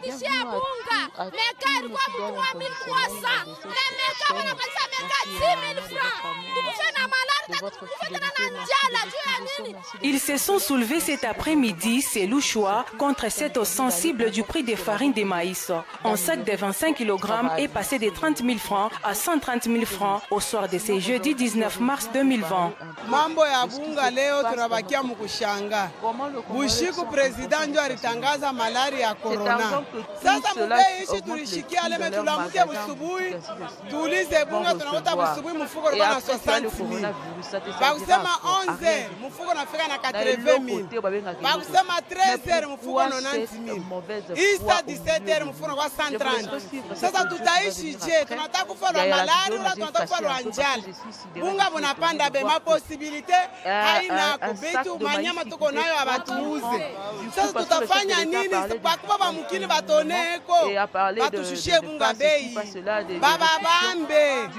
tunapandishia bunga. Meka ilikuwa Mungu wa 1300. Meka wanapandisha meka 6000 francs. Tukufe na malari na tukufe tena na njala juu ya nini? Ils se sont soulevés cet après-midi, c'est Louchoua, contre cette hausse sensible du prix des farines de maïs. Un sac de 25 kg est passé de 30 000 francs à 130 000 francs au soir de ce jeudi 19 mars 2020. Mambo ya bunga leo tunabakia mkushanga. Bushiku president ndio alitangaza malari ya corona. Sasa mbei ishi tulishikia leme tulamuke busubuhi. Tuulize bunga tunakuta busubuhi mfuko ulikuwa na 60,000. Bakusema 11 mfuko nafika na 80,000. Bakusema 13 mfuko na 90,000. Isa 17 mfuko kwa 130. Sasa tutaishi je? Tunataka kufa na malari wala tunataka kufa na njala? Bunga bunapanda be maposibilite haina kubitu manyama tuko nayo abatuuze. Sasa tutafanya nini? Bakuba bamukini batoneko batushushie bunga bei. Baba bambe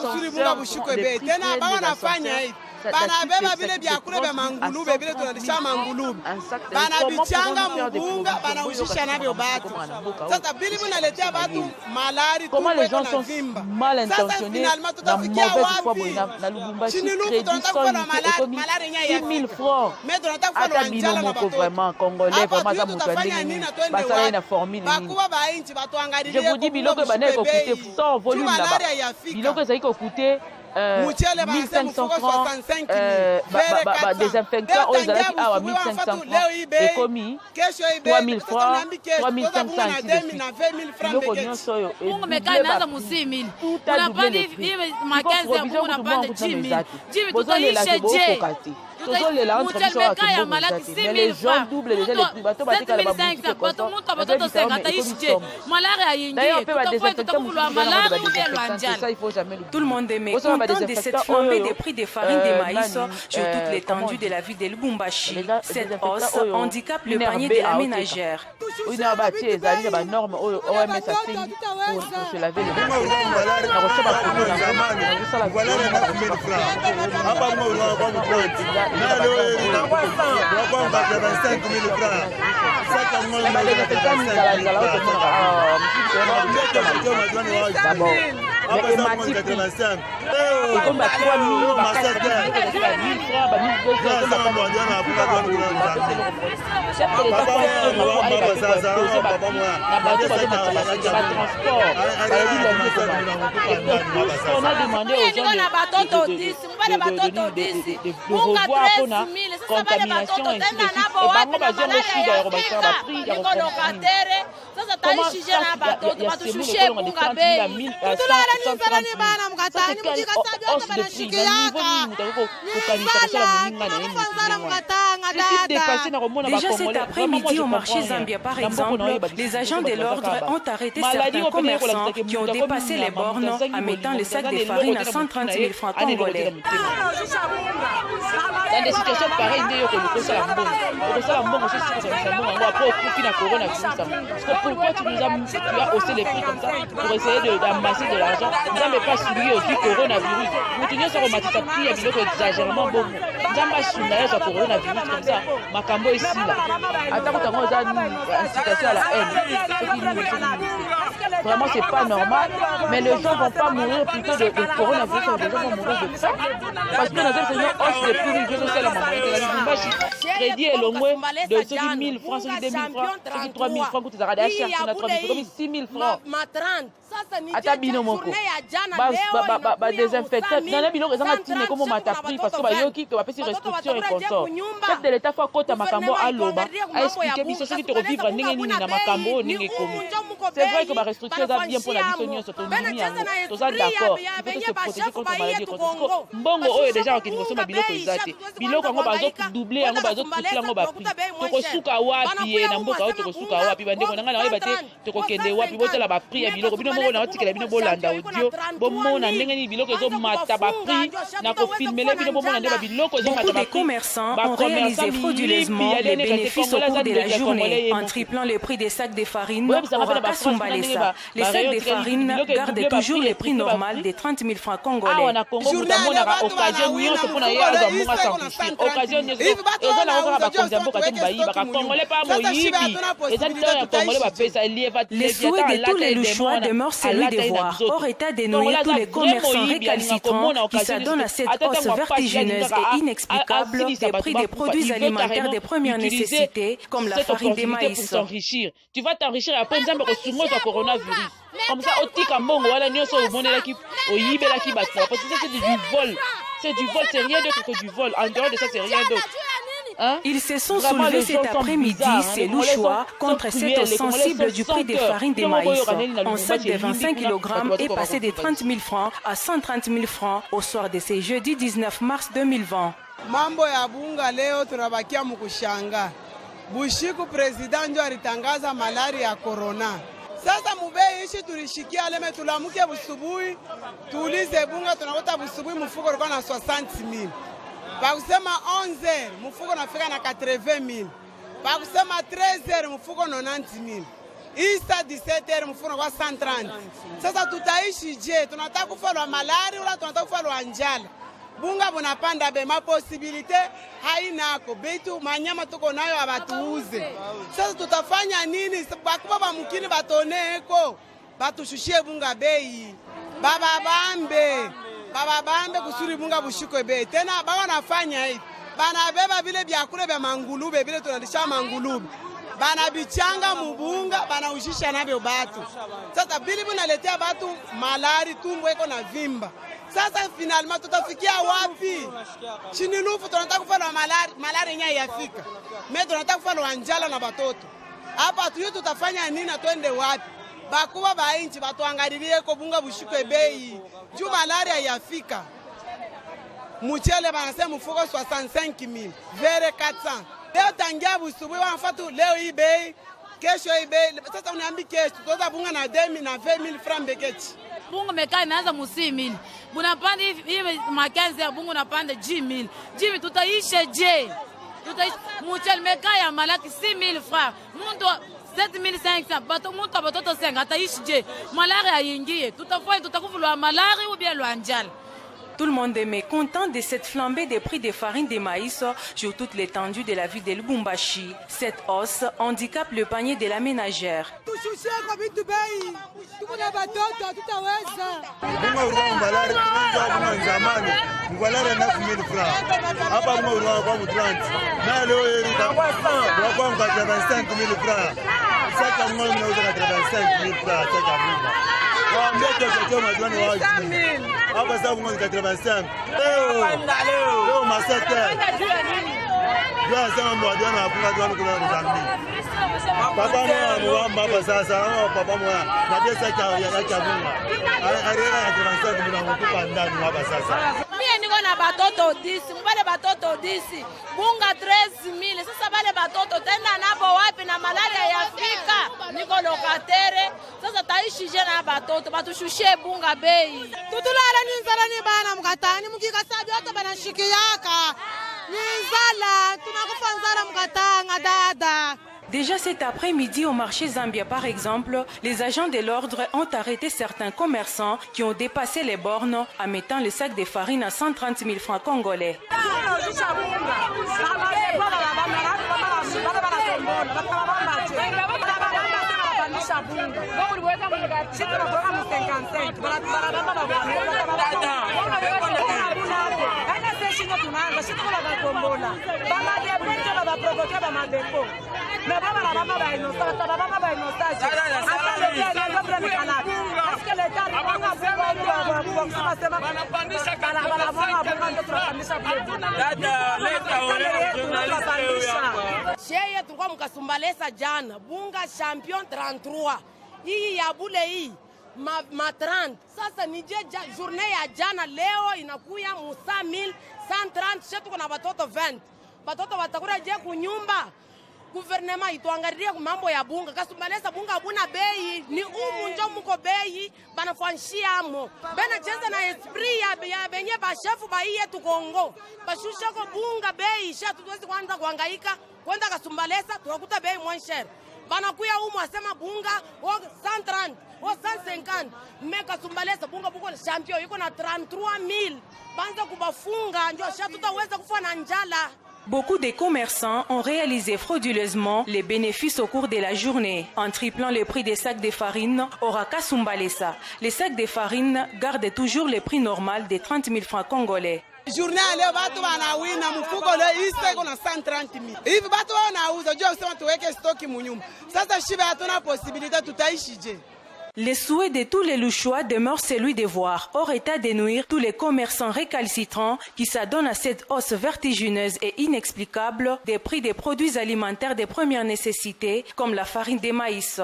kusuri bunga bushukwe bei. Tena baba nafanya hivi. Banabeba vile vyakula vya mangulube vile tunalisha mangulube. Banabichanga mbunga banaushisha navyo batu. Sasa bili bunaletea batu malari. Comment les gens sont mal intentionnés dans mauvaise foi na Lubumbashi crédit sans limite économique 6 000 francs. Ata bino moko vraiment congolais vraiment za mutu ndenge basala na formule nini. Je vous dis biloko bana ko coûter sans volume là-bas. Biloko ça ko coûter 1500 francs, désinfectants, aux alertes à 1500 francs, et commis 3000 francs, 3500 ainsi de suite. Nous connaissons ça. Tout a doublé le prix. Mais les gens doublent déjà les prix. D'ailleurs, on peut pas désinfecter. Ça, il faut jamais l'oublier. Tout le monde est mécontent de cette flambée des prix des farines de maïs sur toute l'étendue de la ville de Lubumbashi. Cette hausse handicape le panier de la ménagère. Il y a des normes OMS a fait pour se laver les mains. Et comme à 3 000, 1000 francs, 1200, on a demandé aux gens de revoir pour la contamination ainsi de suite. Et par contre, il y a des prix, il y a des prix, il y a des comment ça, il y a ces mots, on a des 30 000 à 1000, à 130 000. Ça, c'est quelle hausse de prix. Le niveau Déjà cet après-midi au marché Zambia, par exemple, les agents de l'ordre ont arrêté certains commerçants qui ont dépassé les bornes en mettant les sacs de farine à 130 000 francs congolais. Dans des situations pareilles, il y a pourquoi tu as haussé les prix comme ça pour essayer d'amasser de l'argent? Nous n'avons pas suivi aussi le coronavirus. Nous tenions ça remarqué ça prix, il y a exagérément bon. Nous n'avons pas suivi le coronavirus comme ça. Macambo ici là. Attends, quand on a une incitation à la haine. Vraiment, c'est pas normal. Mais les gens ne vont pas mourir plutôt de coronavirus, les gens vont mourir de ça. Parce que nous avons une hausse de prix, je sais la maman. Crédit est long de ceux qui 1000 francs, ceux qui 2000 francs, ceux qui 3000 francs, que tu as acheté, on a 3000 francs, 6000 francs. Ata bino moko ba désinfectant na bino ezanga tine comme mata prix parce que ba yoki to ba pesi restriction et consort chef de l'état fois kota makambo aloba a expliquer biso ce qui te revivre ndenge nini na makambo ndenge komi c'est vrai que ba restriction za bien pour la biso nyonso to ndimi yango to za d'accord il faut se protéger contre maladie contre mbongo oyo déjà okini kosoma biloko ezate biloko yango bazo doubler yango bazo tripler yango ba prix to kosuka wapi na mboka oyo to kosuka wapi bandeko nanga na yeba te to kokende wapi botela ba prix ya biloko bino moko na otikela bino bolanda audio bomona ndenge ni biloko ezo mata ba prix na ko filmer bino bomona ndenge ba biloko ezo mata ba prix. Beaucoup de commerçants ont réalisé frauduleusement les bénéfices au cours de la journée en triplant le prix des sacs de farine. Les sacs de farine garde toujours le prix normal de 30 000 francs congolais. Les souhaits de tous les Louchois demeurent celui de voir, hors état de nouer tous les commerçants récalcitrants qui s'adonnent à cette hausse vertigineuse et inexplicable des prix des produits alimentaires de première nécessité, comme la farine de maïs. Tu vas t'enrichir après nzambe ko sungo za coronavirus. Comme ça otika mbongo wala nyoso obonela ki oyibela ki batwa parce que ça c'est du vol. C'est du vol, c'est rien d'autre que du vol. En dehors de ça c'est rien d'autre. Ils se sont soulevés cet après-midi, ces Louchois, contre cette hausse sensible du prix des farines de maïs. Un sac de 25 kg est passé de 30 000 francs à 130 000 francs au soir de ce jeudi 19 mars 2020. Mambo ya bunga leo tunabakia mkushanga. Bushiku president ndio alitangaza malaria ya corona. Sasa mubei ishi tulishikia leme tulamuke busubuhi tuulize bunga tunakuta busubuhi mfuko ulikuwa na 60,000. Bakusema 11h mfuko nafika na 80,000. Bakusema 13h mfuko 90,000. Isa 17h mfuko kwa 130. Sasa tutaishi je? Tunataka kufa malaria wala tunataka kufa njala? Bunga bunapanda be maposibilite hainako betu manyama tuko nayo abatuuze. Sasa tutafanya nini? Bakuba ba mukini batoneko batushushie bunga bei. Baba bambe kusuri bunga bushiko bei. Tena baba nafanya hivi. Bana beba vile byakule bya mangulube vile tunalisha mangulube. Bana bichanga mubunga bana ushisha nabyo batu. Sasa bili bunaletea batu malari tumbo iko na vimba. Sasa finalement tutafikia wapi? Chinilufu tunataka kufanya malaria nya yafika. Mimi tunataka kufanya njala na batoto. Hapa tu tutafanya nini na twende wapi? Bakuba ba inchi batuangalilie ko bunga bushike bei. Juu malaria yafika. Mchele banasema mfuko 65,000, vere 400. Leo tangia busubuhi wanafatu leo hii bei, kesho hii bei. Sasa uniambi kesho tutoza bunga na 10,000 na 20,000 francs beketi. Bungu mekai imeanza musimi. Bunapanda hivi makanzi ya bungu napanda 10,000. 10,000 tutaisha je? Tutaishi mchele mekai ya malaki 6,000 francs. Muntu 7,500 bato muntu abatoto 5 ataishi je? Malaria yingie. Tutafanya tutakuvulwa malaria ou bien lwanjala. Tout le monde est mécontent de cette flambée des prix des farines de maïs sur toute l'étendue de la ville de Lubumbashi. Cette hausse handicape le panier de la ménagère. Hapa sasa kuna 85. Leo masete. Ndio sasa mwadwana hapunga tu kuna Mozambique. Papa mwa hapa sasa, papa mwa na pesa ya bunga. Arera 85 milioni kupa ndani hapa sasa. Mimi niko na batoto 10, mbale batoto 10. Bunga 13,000. Sasa bale batoto tenda nabo wapi na malaria yafika? Niko lokatere. Sasa taishi je na batoto batushushie bunga bei. Tutulala ni nzala ni bana mkatani mukikasabi hata bana shikiyaka. Ni nzala tunakufa nzala mkatanga dada. Déjà cet après-midi au marché Zambia par exemple, les agents de l'ordre ont arrêté certains commerçants qui ont dépassé les bornes en mettant le sac de farine à 130 000 francs congolais. Sheye tulikuwa mkasumbalesa jana bunga champion 33 hii ya bule hii ma 30 sasa nije journée ya jana leo inakuya musa 1130 shetu kuna watoto 20 watoto watakura je kunyumba gouvernement ituangalie mambo ya bunga kasumbalesa bunga abuna bei ni njo muko bei banafanshiamo bena cheza na esprit ya benye ba chef ba iye tu Kongo bashusha ko bunga bei shetu tuwezi kwanza kuhangaika kwenda kasumbalesa tukakuta bei moins cher banakuya umu asema bunga 130 150 meka Sumbalesa bunga buko champion iko na 33000 banza kubafunga ndio sha tutaweza kufa na njala. Beaucoup de commerçants ont réalisé frauduleusement les bénéfices au cours de la journée en triplant le prix des sacs de farine au Raka Sumbalesa. Les sacs de farine gardent toujours le prix normal de 30 000 francs congolais. Journée leo watu wanawina mfuko leo iko na 130,000. Hivi watu wanauza jua usema tuweke stoki munyumba. Sasa shiba hatuna possibilité tutaishije. Le souhait de tous les Louchois demeure celui de voir, hors état de nuire, tous les commerçants récalcitrants qui s'adonnent à cette hausse vertigineuse et inexplicable des prix des produits alimentaires de première nécessité comme la farine de maïs.